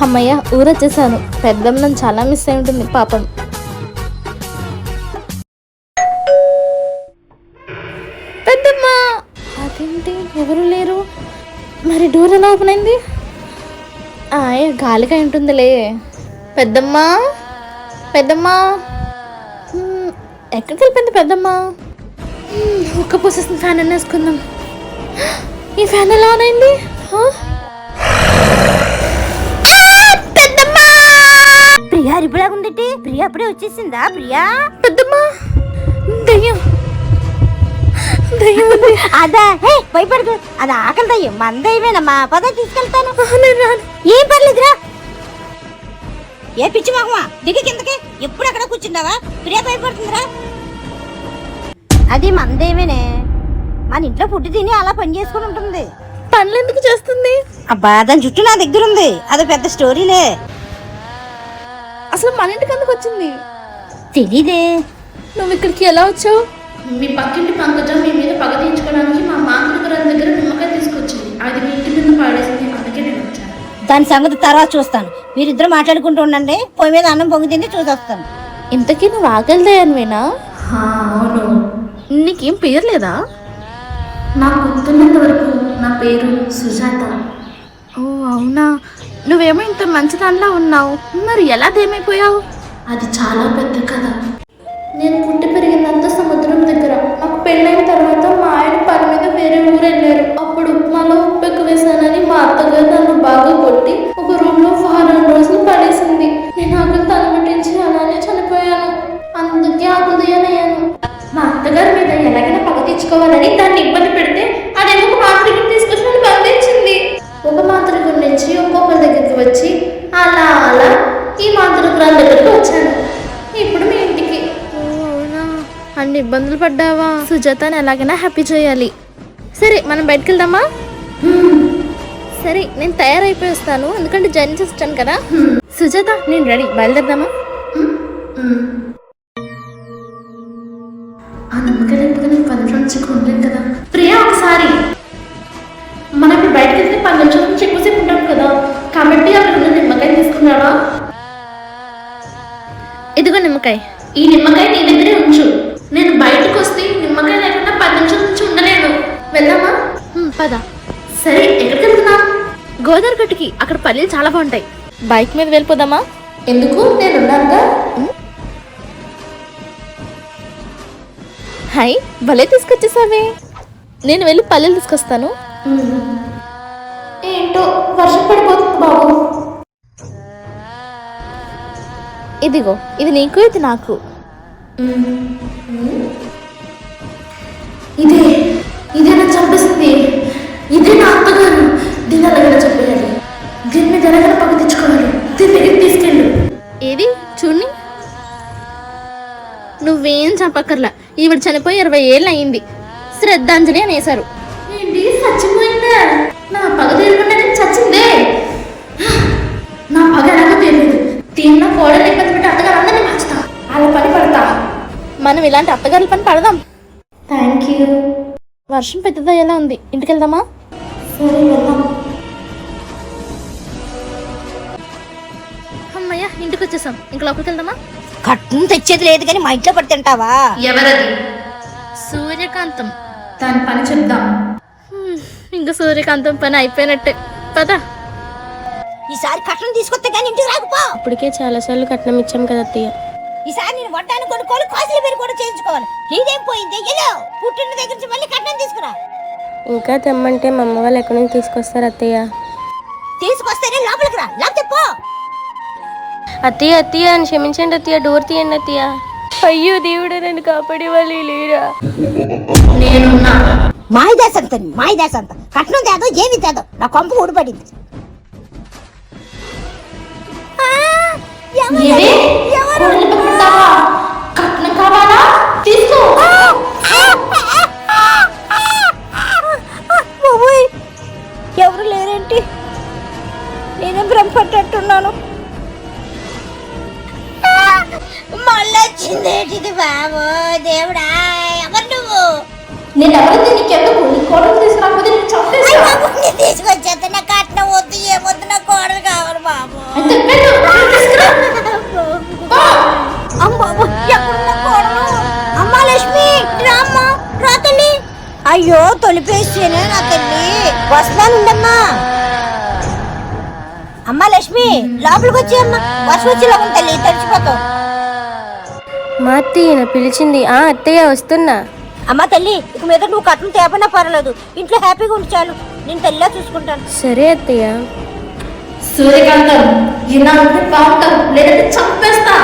అమ్మయ్య ఊరొచ్చేసాను. పెద్దమ్మ నన్ను చాలా మిస్ అయి ఉంటుంది పాపం. పెద్దమ్మ అదేంటి ఎవరు లేరు, మరి డోర్ ఎలా ఓపెన్ అయింది? గాలిగా ఉంటుందిలే. పెద్దమ్మ పెద్దమ్మ ఎక్కడికి వెళ్ళిపోయింది పెద్దమ్మ? ఒక్క పోసేసిన ఫ్యాన్ అన్న వేసుకుందాం. ఈ ఫ్యాన్ ఎలా ఆన్ అయింది? ప్రియా ఇప్పుడాగుందటి ప్రియా అప్పుడే వచ్చేసిందా? ప్రియా పెద్దమ్మ దయ్యం దయ్యం అదా భయపడదు, అది ఆకలి దయ్యం, మన దయ్యమేనమ్మా. పద తీసుకెళ్తాను. ఏం పర్లేదురా. ఏ పిచ్చి మగమా దిగి కిందకి, ఎప్పుడు అక్కడ కూర్చున్నావా? ప్రియా భయపడుతుందిరా. అది మన దయ్యమేనే, మన ఇంట్లో ఫుడ్ తిని అలా పని చేసుకుని ఉంటుంది. పనులు ఎందుకు చేస్తుంది? అబ్బా దాని చుట్టూ నా దగ్గర ఉంది, అది పెద్ద స్టోరీలే. అసలు మన ఇంటికి ఎందుకు వచ్చింది? తెలీదే. నువ్వు ఇక్కడికి ఎలా వచ్చావు? మీ పక్కింటి పంకజం మీ మీద పగ తీయించుకోవడానికి మా మాంత్రికురాల దగ్గర నిమ్మకాయ తీసుకొచ్చింది. అది మీ ఇంటి మీద పాడేసింది, అందుకే నేను వచ్చాను. దాని సంగతి తర్వాత చూస్తాను. మీరిద్దరు మాట్లాడుకుంటూ ఉండండి, పొయ్యి మీద అన్నం పొంగితింది చూసొస్తాను. ఇంతకీ నువ్వు ఆకలిదాయనివేనా? అవును. నీకేం పేరు లేదా? నాకు గుర్తున్నంత వరకు నా పేరు సుజాత. ఓ అవునా, నువ్వేమో ఇంత మంచిదానిలా ఉన్నావు, మరి ఎలా దేమైపోయావు? అది చాలా పెద్ద కథ. నేను పుట్టి పెరిగినంత సముద్రం దగ్గర. నాకు పెళ్ళైన తర్వాత మా ఆయన పని మీద వేరే ఊరు వెళ్ళారు. అప్పుడు ఉప్మాలో ఉప్పు ఎక్కువ వేసానని మా అత్తగారు నన్ను బాగా కొట్టి ఒక రూమ్ లో 4 రోజులు పడేసింది. నేను ఆకలి తలమటించి అలానే చనిపోయాను. అందుకే ఆకలిదయ్యాను. మా అత్తగారి మీద ఎలాగైనా పగ తీర్చుకోవాలని దాన్ని ఇబ్బంది పెడితే అదేమో ఒక మాంత్రికుని తీసుకొచ్చి నన్ను బంధించింది. ఒక మాంత్రికుడి నుంచి ఇంకొకరి దగ్గరికి వచ్చి అలా అలా ఈ మాంత్రికురాల దగ్గరికి వచ్చాను. ఇప్పుడు మీ ఇంటికి. అవునా, అన్ని ఇబ్బందులు పడ్డావా? సుజాతని ఎలాగైనా హ్యాపీ చేయాలి. సరే మనం బయటకు వెళ్దామా? సరే నేను తయారైపోయి వస్తాను, ఎందుకంటే జర్నీ చేస్తాను కదా. సుజాత నేను రెడీ, బయలుదేరదామా? ఆ నిమ్మకాయ లేకపోతే నేను 10 నిమిషాల నుంచి ఉండలేను కదా. ప్రియా ఒకసారి మనం ఇప్పుడు బయటకు వెళ్తే 10 నిమిషాల నుంచి ఎక్కువసేపు ఉంటాం కదా, కాబట్టి అక్కడ ఉన్న నిమ్మకాయ తీసుకున్నావా? ఇదిగో నిమ్మకాయ. ఈ నిమ్మకాయ నీ దగ్గరే ఉంచు. నేను బయటకు వస్తే నిమ్మకాయ లేకుండా 10 నిమిషాల నుంచి ఉండలేను. వెళ్దామా? పద. సరే ఎక్కడికి వెళ్తున్నా? గోదావరి గట్టుకి, అక్కడ పల్లీలు చాలా బాగుంటాయి. బైక్ మీద వెళ్ళిపోదామా? ఎందుకు, నేను ఉన్నానుగా. హాయ్, భలే తీసుకొచ్చేసావే. నేను వెళ్ళి పల్లెలు తీసుకొస్తాను. ఏంటో వర్షం పడిపోతుంది బాబు. ఇదిగో, ఇది నీకు, ఇది నాకు. ఇదే నాకు చంపేసింది. ఇదే నా అత్తగారు. దీన్ని ఎలాగైనా చెప్పేయాలి. దీని మీద ఎలాగైనా పగ తెచ్చుకోవాలి. దీని దగ్గరికి తీసుకెళ్ళు. ఏది చూడండి. నువ్వేం చంపక్కర్లా, ఈవిడ చనిపోయి 20 ఏళ్ళు అయింది. శ్రద్ధాంజలి అని వేశారు. ఏంటి చచ్చిపోయిందా? నా పగ తీరకుండా చచ్చిందే. నా పగ ఎలాగో తెలియదు. తిన్న కోడలు ఇబ్బంది పెట్టి అత్తగారు అందరినీ మార్చుతా, అలా పని పడతా. మనం ఇలాంటి అత్తగారుల పని పడదాం. Thank you. వర్షం పెద్దదా ఎలా ఉంది, ఇంటికి వెళ్దామా? సరే వెళ్దాం. అమ్మయ్య ఇంటికి వచ్చేసాం, ఇంక లోపలికి వెళ్దామా? కట్నం తెచ్చేది లేదు కానీ మా ఇంట్లో పడి తింటావా? ఎవరది? సూర్యకాంతం. దాని పని చెప్దాం. ఇంకా సూర్యకాంతం పని అయిపోయినట్టే, పద. ఈసారి కట్నం తీసుకొస్తే కానీ ఇంటికి రాకపో. ఇప్పటికే చాలాసార్లు కట్నం ఇచ్చాం కదా అత్తయ్య. ఈసారి నేను వడ్డాను కొనుక్కోవాలి, కాసులు పేరు కూడా చేయించుకోవాలి. నీదేం పోయింది? ఎలో పుట్టిన దగ్గర నుంచి మళ్ళీ కట్నం తీసుకురా. ఇంకా తెమ్మంటే మా అమ్మ వాళ్ళు ఎక్కడి నుంచి తీసుకొస్తారు అత్తయ్య? తీసుకొస్తేనే లోపలికి రా, లేకపోతే పో. అత్తయ్య అత్తయ్య అని క్షమించండి అత్తయ్య, డోర్ తీయండి అత్తయ్య. అయ్యో దేవుడు, నన్ను కాపాడే వాళ్ళు లేరా? నేనున్నా. మాయదాసంత కట్నం తేదో ఏమి తేదో, నా కొంప ఊడిపడింది. కట్నం కావాలా? తీసుకో. ఎవరు లేరేంటి? నేనే భ్రమపట్టేట్టున్నాను. మళ్ళీ వచ్చిందేటిది బాబు దేవుడా, ఎవరు నువ్వు? నేను ఎవరైతే నీకెందుకు? నీ కోడలు తీసుకురాకపోతే నేను చంపేస్తా. తీసుకొచ్చేస్తే నా కట్నం వద్దు, ఏమొద్దు, నా కోడలు కావాలి బాబు. అయ్యో తొలిపేస్తేనే నా తల్లి. వస్తానుండమ్మా. అమ్మా లక్ష్మి లోపలికి వచ్చి అమ్మా. వర్షం వచ్చేలా ఉంది తల్లి, తడిచిపోతావు. మా అత్తయ్య పిలిచింది. అత్తయ్య వస్తున్నా. అమ్మా తల్లి, ఇక మీద నువ్వు కట్నం తేపనా పర్లేదు, ఇంట్లో హ్యాపీగా ఉండి చాలు. నేను తల్లిలా చూసుకుంటాను. సరే అత్తయ్య. సూర్యకాంతం ఇలా ఉంటే బాగుంటాం, లేదంటే చంపేస్తా.